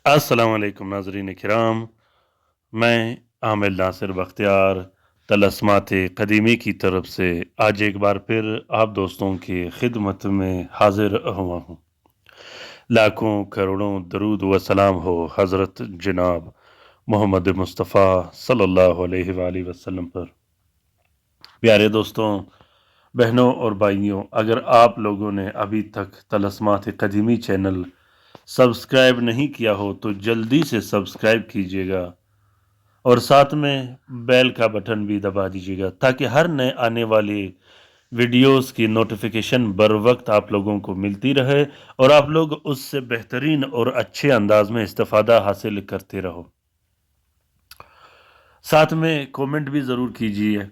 अस्सलाम वालेकुम नाज़रीन किराम। मैं आमिर नासिर बख्तियार तलस्मात कदीमी की तरफ से आज एक बार फिर आप दोस्तों की खिदमत में हाजिर हुआ हूँ। लाखों करोड़ों दरूद व सलाम हो हज़रत जनाब मोहम्मद मुस्तफ़ा सल्लल्लाहु अलैहि वसल्लम पर। प्यारे दोस्तों, बहनों और भाइयों, अगर आप लोगों ने अभी तक तलस्मात कदीमी चैनल सब्सक्राइब नहीं किया हो तो जल्दी से सब्सक्राइब कीजिएगा और साथ में बेल का बटन भी दबा दीजिएगा ताकि हर नए आने वाली वीडियोस की नोटिफिकेशन बर वक्त आप लोगों को मिलती रहे और आप लोग उससे बेहतरीन और अच्छे अंदाज में इस्तेफादा हासिल करते रहो। साथ में कमेंट भी ज़रूर कीजिए,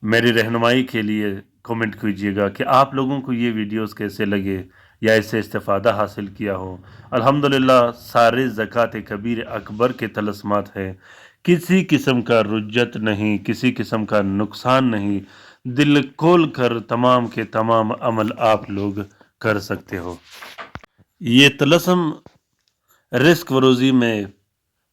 मेरी रहनुमाई के लिए कमेंट कीजिएगा कि आप लोगों को ये वीडियोस कैसे लगे या इससे इस्तेफादा हासिल किया हो। अल्हम्दुलिल्लाह सारे ज़कात कबीर अकबर के तलस्मात हैं, किसी किस्म का रुज्जत नहीं, किसी किस्म का नुकसान नहीं, दिल खोल कर तमाम के तमाम अमल आप लोग कर सकते हो। ये तलस्म रिस्क वरोज़ी में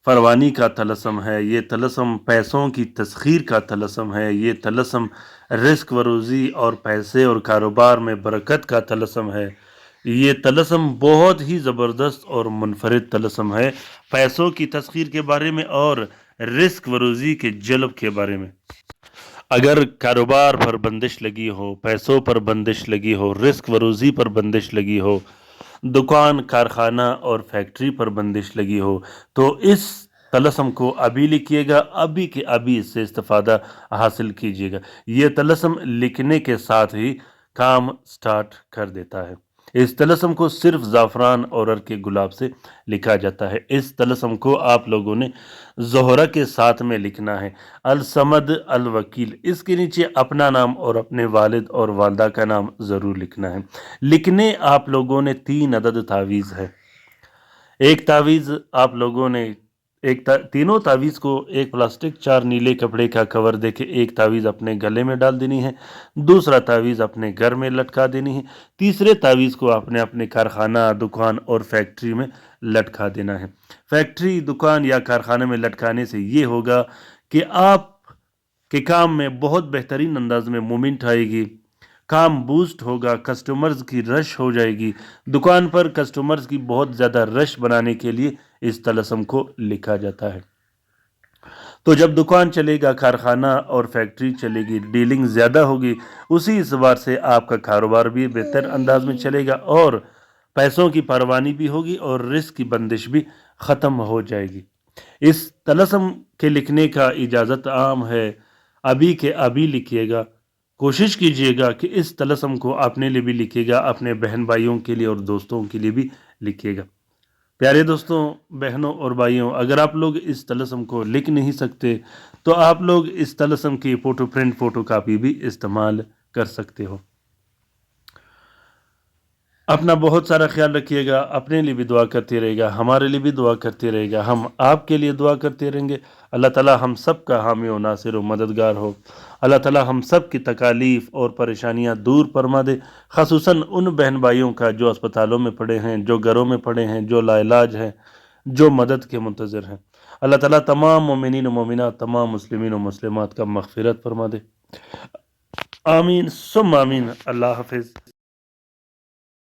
फरवानी का तलस्म है, ये तलस्म पैसों की तस्खीर का तलस्म है, ये तलस्म रिस्क वरोज़ी और पैसे और कारोबार में बरकत का तलस्म है। ये तलस्म बहुत ही ज़बरदस्त और मुनफरिद तलस्म है पैसों की तस्खीर के बारे में और रिस्क वरोज़ी के जल्ब के बारे में। अगर कारोबार पर बंदिश लगी हो, पैसों पर बंदिश लगी हो, रिस्क वरोज़ी पर बंदिश लगी हो, दुकान, कारखाना और फैक्ट्री पर बंदिश लगी हो, तो इस तलस्म को अभी लिखिएगा, अभी के अभी इससे इस्तेफादा हासिल कीजिएगा। ये तलस्म लिखने के साथ ही काम स्टार्ट कर देता है। इस तलस्म को सिर्फ ज़ाफ़रान और अर्क गुलाब से लिखा जाता है। इस तलस्म को आप लोगों ने ज़ोहरा के साथ में लिखना है, अल समद अल वकील। इसके नीचे अपना नाम और अपने वालिद और वालदा का नाम ज़रूर लिखना है। लिखने आप लोगों ने 3 अदद तावीज़ है। एक तावीज़ आप लोगों ने तीनों तावीज़ को एक प्लास्टिक 4 नीले कपड़े का कवर देके एक तावीज़ अपने गले में डाल देनी है, दूसरा तावीज़ अपने घर में लटका देनी है, तीसरे तावीज़ को आपने अपने कारखाना, दुकान और फैक्ट्री में लटका देना है। फैक्ट्री, दुकान या कारखाने में लटकाने से ये होगा कि आप के काम में बहुत बेहतरीन अंदाज में मूवमेंट आएगी, काम बूस्ट होगा, कस्टमर्स की रश हो जाएगी। दुकान पर कस्टमर्स की बहुत ज़्यादा रश बनाने के लिए इस तलस्म को लिखा जाता है। तो जब दुकान चलेगा, कारखाना और फैक्ट्री चलेगी, डीलिंग ज़्यादा होगी, उसी एतबार से आपका कारोबार भी बेहतर अंदाज में चलेगा और पैसों की परवानी भी होगी और रिस्क की बंदिश भी ख़त्म हो जाएगी। इस तलस्म के लिखने का इजाज़त आम है, अभी के अभी लिखिएगा। कोशिश कीजिएगा कि इस तलस्म को अपने लिए भी लिखिएगा, अपने बहन भाइयों के लिए और दोस्तों के लिए भी लिखिएगा। प्यारे दोस्तों, बहनों और भाइयों, अगर आप लोग इस तलस्म को लिख नहीं सकते तो आप लोग इस तलस्म की फ़ोटो प्रिंट फ़ोटो कापी भी इस्तेमाल कर सकते हो। अपना बहुत सारा ख्याल रखिएगा, अपने लिए भी दुआ करते रहेगा, हमारे लिए भी दुआ करते रहेगा, हम आपके लिए दुआ करते रहेंगे। अल्लाह ताला हम सब का हामी व नासिर व मददगार हो। अल्लाह ताला हम सब की तकालीफ़ और परेशानियां दूर फरमा दे, ख़ुसूसन उन बहन भाइयों का जो अस्पतालों में पड़े हैं, जो घरों में पड़े हैं, जो लाइलाज हैं, जो मदद के मुंतज़िर हैं। अल्लाह ताला तमाम मोमिनीन व मोमिनात, तमाम मुस्लिमीन व मुस्लिमात का मग़फ़िरत फरमा दे। आमीन सुम्मा आमीन। अल्लाह हाफ़िज़।